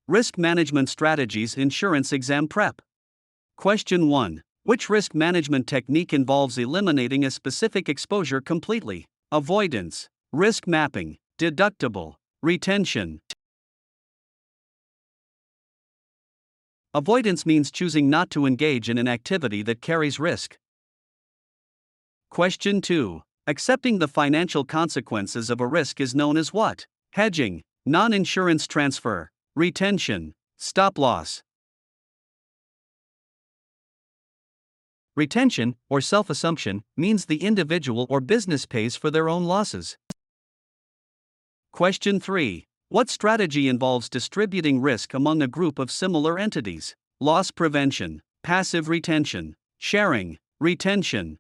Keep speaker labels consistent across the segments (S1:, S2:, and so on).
S1: Risk management strategies insurance exam prep. Question 1. Which risk management technique involves eliminating a specific exposure completely? Avoidance, risk mapping, deductible, retention. Avoidance means choosing not to engage in an activity that carries risk. Question 2. Accepting the financial consequences of a risk is known as what? Hedging, non-insurance transfer, retention, stop loss. Retention, or self-assumption, means the individual or business pays for their own losses. Question 3. What strategy involves distributing risk among a group of similar entities? Loss prevention, passive retention, sharing, retention.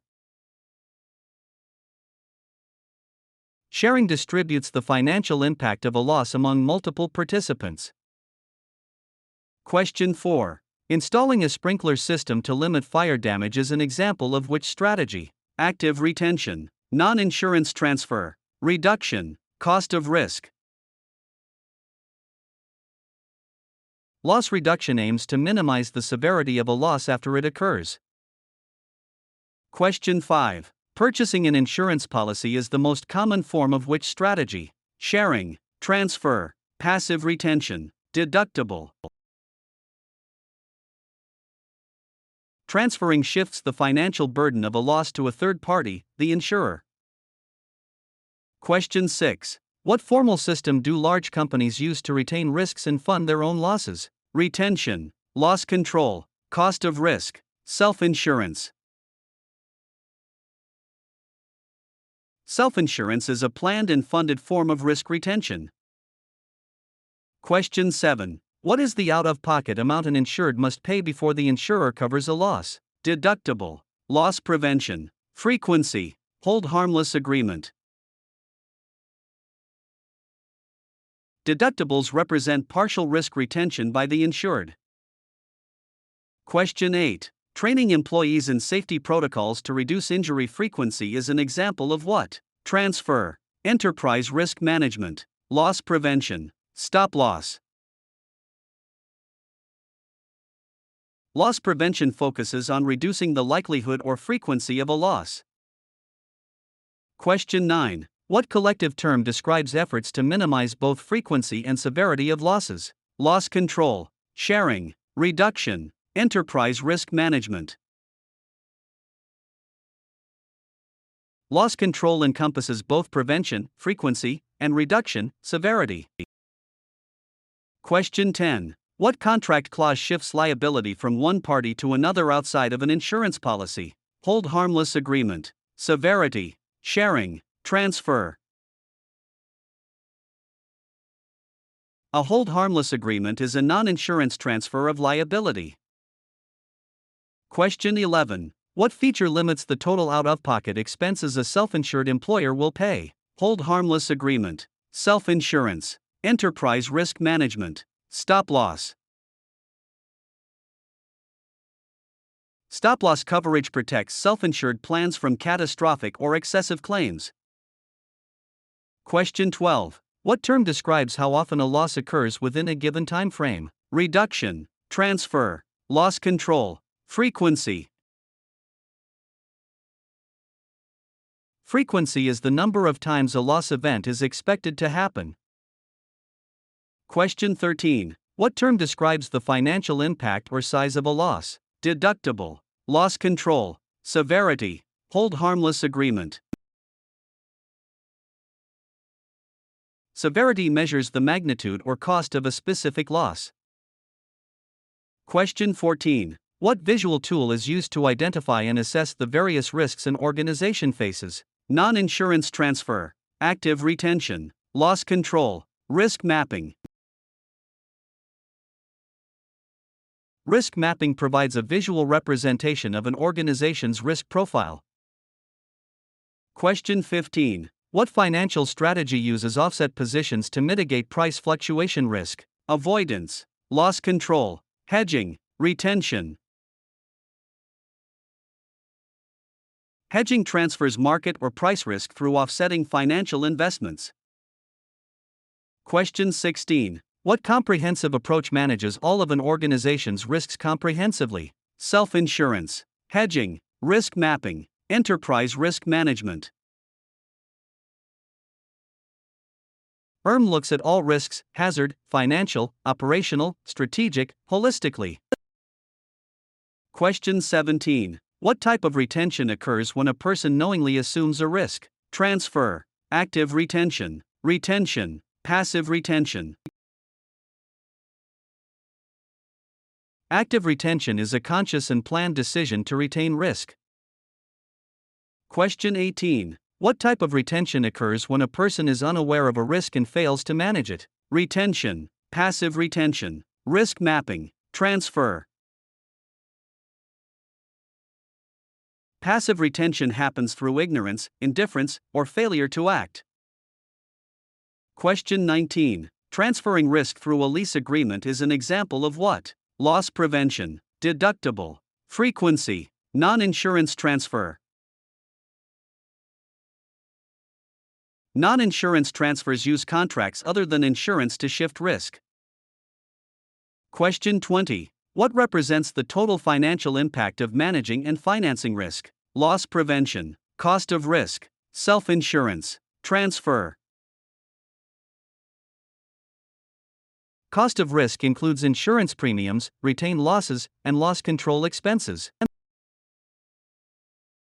S1: Sharing distributes the financial impact of a loss among multiple participants. Question 4. Installing a sprinkler system to limit fire damage is an example of which strategy? Active retention, non-insurance transfer, reduction, cost of risk. Loss reduction aims to minimize the severity of a loss after it occurs. Question 5. Purchasing an insurance policy is the most common form of which strategy? Sharing, transfer, passive retention, deductible. Transferring shifts the financial burden of a loss to a third party, the insurer. Question 6. What formal system do large companies use to retain risks and fund their own losses? Retention, loss control, cost of risk, self-insurance. Self-insurance is a planned and funded form of risk retention. Question 7. What is the out-of-pocket amount an insured must pay before the insurer covers a loss? Deductible, loss prevention, frequency, hold harmless agreement. Deductibles represent partial risk retention by the insured. Question 8. Training employees in safety protocols to reduce injury frequency is an example of what? Transfer, enterprise risk management, loss prevention, stop loss. Loss prevention focuses on reducing the likelihood or frequency of a loss. Question 9. What collective term describes efforts to minimize both frequency and severity of losses? Loss control, sharing, reduction, enterprise risk management. Loss control encompasses both prevention, frequency, and reduction, severity. Question 10. What contract clause shifts liability from one party to another outside of an insurance policy? Hold harmless agreement, severity, sharing, transfer. A hold harmless agreement is a non-insurance transfer of liability. Question 11. What feature limits the total out-of-pocket expenses a self-insured employer will pay? Hold harmless agreement, self-insurance, enterprise risk management, stop loss. Stop loss coverage protects self-insured plans from catastrophic or excessive claims. Question 12. What term describes how often a loss occurs within a given time frame? Reduction, transfer, loss control, frequency. Frequency is the number of times a loss event is expected to happen. Question 13. What term describes the financial impact or size of a loss? Deductible, loss control, severity, hold harmless agreement. Severity measures the magnitude or cost of a specific loss. Question 14. What visual tool is used to identify and assess the various risks an organization faces? Non-insurance transfer, active retention, loss control, risk mapping. Risk mapping provides a visual representation of an organization's risk profile. Question 15. What financial strategy uses offset positions to mitigate price fluctuation risk? Avoidance, loss control, hedging, retention. Hedging transfers market or price risk through offsetting financial investments. Question 16. What comprehensive approach manages all of an organization's risks comprehensively? Self-insurance, hedging, risk mapping, enterprise risk management. looks at all risks, hazard, financial, operational, strategic, holistically. Question 17. What type of retention occurs when a person knowingly assumes a risk? Transfer, active retention, passive retention. Active retention is a conscious and planned decision to retain risk. Question 18. What type of retention occurs when a person is unaware of a risk and fails to manage it? Retention, passive retention, risk mapping, transfer. Passive retention happens through ignorance, indifference, or failure to act. Question 19. Transferring risk through a lease agreement is an example of what? Loss prevention, deductible, frequency, non-insurance transfer. Non-insurance transfers use contracts other than insurance to shift risk. Question 20. What represents the total financial impact of managing and financing risk? Loss prevention, cost of risk, self-insurance, transfer. Cost of risk includes insurance premiums, retained losses, and loss control expenses.